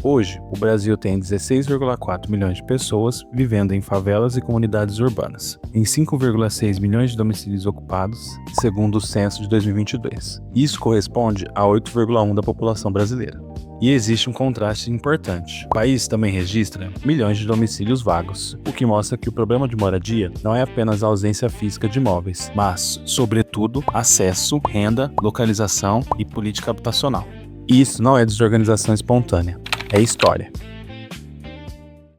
Hoje, o Brasil tem 16,4 milhões de pessoas vivendo em favelas e comunidades urbanas, em 5,6 milhões de domicílios ocupados, segundo o censo de 2022. Isso corresponde a 8,1% da população brasileira. E existe um contraste importante. O país também registra milhões de domicílios vagos, o que mostra que o problema de moradia não é apenas a ausência física de imóveis, mas, sobretudo, acesso, renda, localização e política habitacional. E isso não é desorganização espontânea, é história.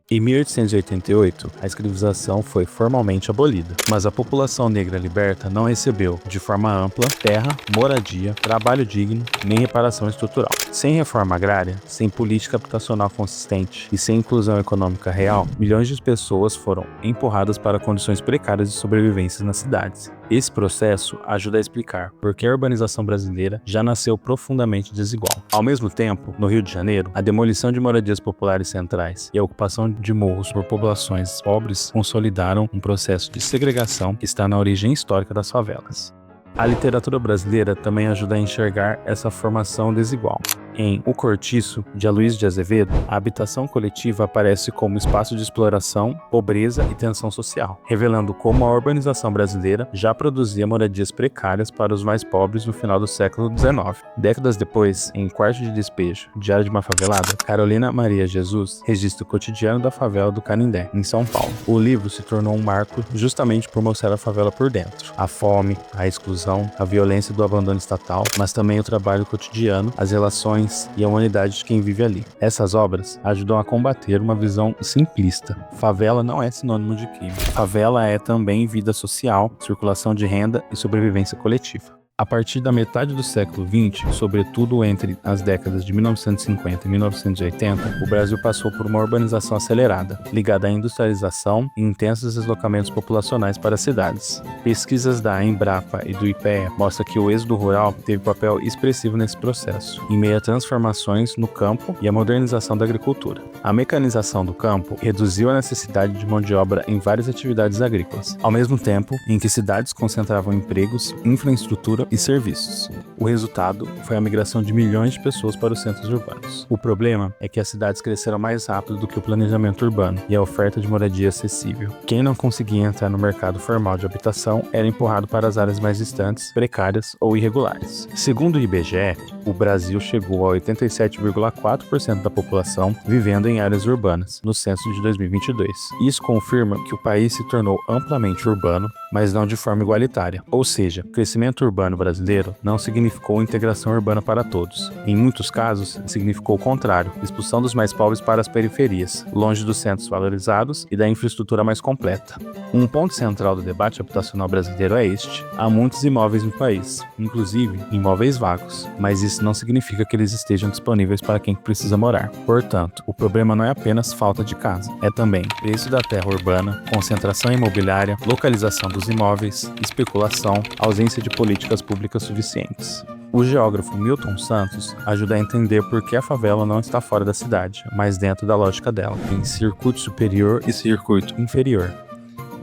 Em 1888, a escravização foi formalmente abolida, mas a população negra liberta não recebeu, de forma ampla, terra, moradia, trabalho digno, nem reparação estrutural. Sem reforma agrária, sem política habitacional consistente e sem inclusão econômica real, milhões de pessoas foram empurradas para condições precárias de sobrevivência nas cidades. Esse processo ajuda a explicar por que a urbanização brasileira já nasceu profundamente desigual. Ao mesmo tempo, no Rio de Janeiro, a demolição de moradias populares centrais e a ocupação de morros por populações pobres consolidaram um processo de segregação que está na origem histórica das favelas. A literatura brasileira também ajuda a enxergar essa formação desigual. Em O Cortiço, de Aloysio de Azevedo, a habitação coletiva aparece como espaço de exploração, pobreza e tensão social, revelando como a urbanização brasileira já produzia moradias precárias para os mais pobres no final do século XIX. Décadas depois, em Quarto de Despejo, Diário de uma Favelada, Carolina Maria Jesus registra o cotidiano da favela do Canindé, em São Paulo. O livro se tornou um marco justamente por mostrar a favela por dentro. A fome, a exclusão, a violência do abandono estatal, mas também o trabalho cotidiano, as relações e a humanidade de quem vive ali. Essas obras ajudam a combater uma visão simplista. Favela não é sinônimo de crime. Favela é também vida social, circulação de renda e sobrevivência coletiva. A partir da metade do século XX, sobretudo entre as décadas de 1950 e 1980, o Brasil passou por uma urbanização acelerada, ligada à industrialização e intensos deslocamentos populacionais para as cidades. Pesquisas da Embrapa e do IPEA mostram que o êxodo rural teve papel expressivo nesse processo, em meio a transformações no campo e a modernização da agricultura. A mecanização do campo reduziu a necessidade de mão de obra em várias atividades agrícolas, ao mesmo tempo em que cidades concentravam empregos, infraestrutura e serviços. O resultado foi a migração de milhões de pessoas para os centros urbanos. O problema é que as cidades cresceram mais rápido do que o planejamento urbano e a oferta de moradia acessível. Quem não conseguia entrar no mercado formal de habitação era empurrado para as áreas mais distantes, precárias ou irregulares. Segundo o IBGE, o Brasil chegou a 87,4% da população vivendo em áreas urbanas, no censo de 2022. Isso confirma que o país se tornou amplamente urbano, mas não de forma igualitária. Ou seja, o crescimento urbano brasileiro não significou integração urbana para todos. Em muitos casos, significou o contrário, expulsão dos mais pobres para as periferias, longe dos centros valorizados e da infraestrutura mais completa. Um ponto central do debate habitacional brasileiro é este: há muitos imóveis no país, inclusive imóveis vagos, mas isso não significa que eles estejam disponíveis para quem precisa morar. Portanto, o problema não é apenas falta de casa, é também preço da terra urbana, concentração imobiliária, localização dos imóveis, especulação, ausência de políticas públicas suficientes. O geógrafo Milton Santos ajuda a entender por que a favela não está fora da cidade, mas dentro da lógica dela, em circuito superior e circuito inferior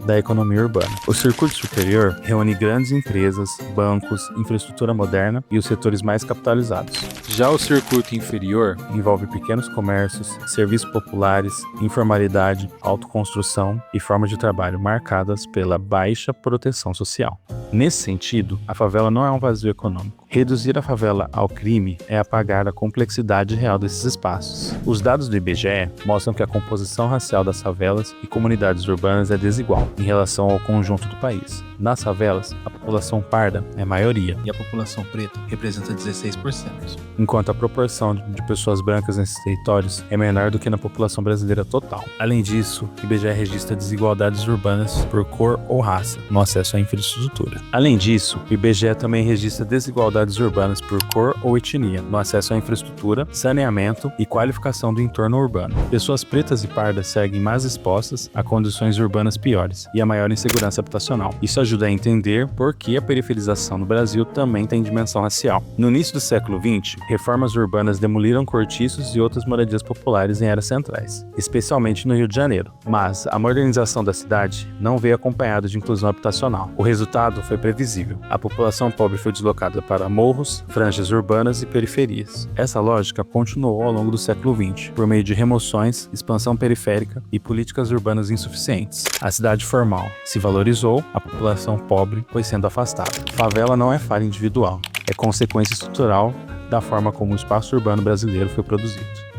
da economia urbana. O circuito superior reúne grandes empresas, bancos, infraestrutura moderna e os setores mais capitalizados. Já o circuito inferior envolve pequenos comércios, serviços populares, informalidade, autoconstrução e formas de trabalho marcadas pela baixa proteção social. Nesse sentido, a favela não é um vazio econômico. Reduzir a favela ao crime é apagar a complexidade real desses espaços. Os dados do IBGE mostram que a composição racial das favelas e comunidades urbanas é desigual em relação ao conjunto do país. Nas favelas, a população parda é maioria e a população preta representa 16%, enquanto a proporção de pessoas brancas nesses territórios é menor do que na população brasileira total. Além disso, o IBGE registra desigualdades urbanas por cor ou raça no acesso à infraestrutura. Além disso, o IBGE também registra desigualdades urbanas por cor ou etnia no acesso à infraestrutura, saneamento e qualificação do entorno urbano. Pessoas pretas e pardas seguem mais expostas a condições urbanas piores. violência e a maior insegurança habitacional. Isso ajuda a entender por que a periferização no Brasil também tem dimensão racial. No início do século XX, reformas urbanas demoliram cortiços e outras moradias populares em áreas centrais, especialmente no Rio de Janeiro. Mas a modernização da cidade não veio acompanhada de inclusão habitacional. O resultado foi previsível. A população pobre foi deslocada para morros, franjas urbanas e periferias. Essa lógica continuou ao longo do século XX, por meio de remoções, expansão periférica e políticas urbanas insuficientes. A cidade formal se valorizou, a população pobre foi sendo afastada. Favela não é falha individual, é consequência estrutural da forma como o espaço urbano brasileiro foi produzido.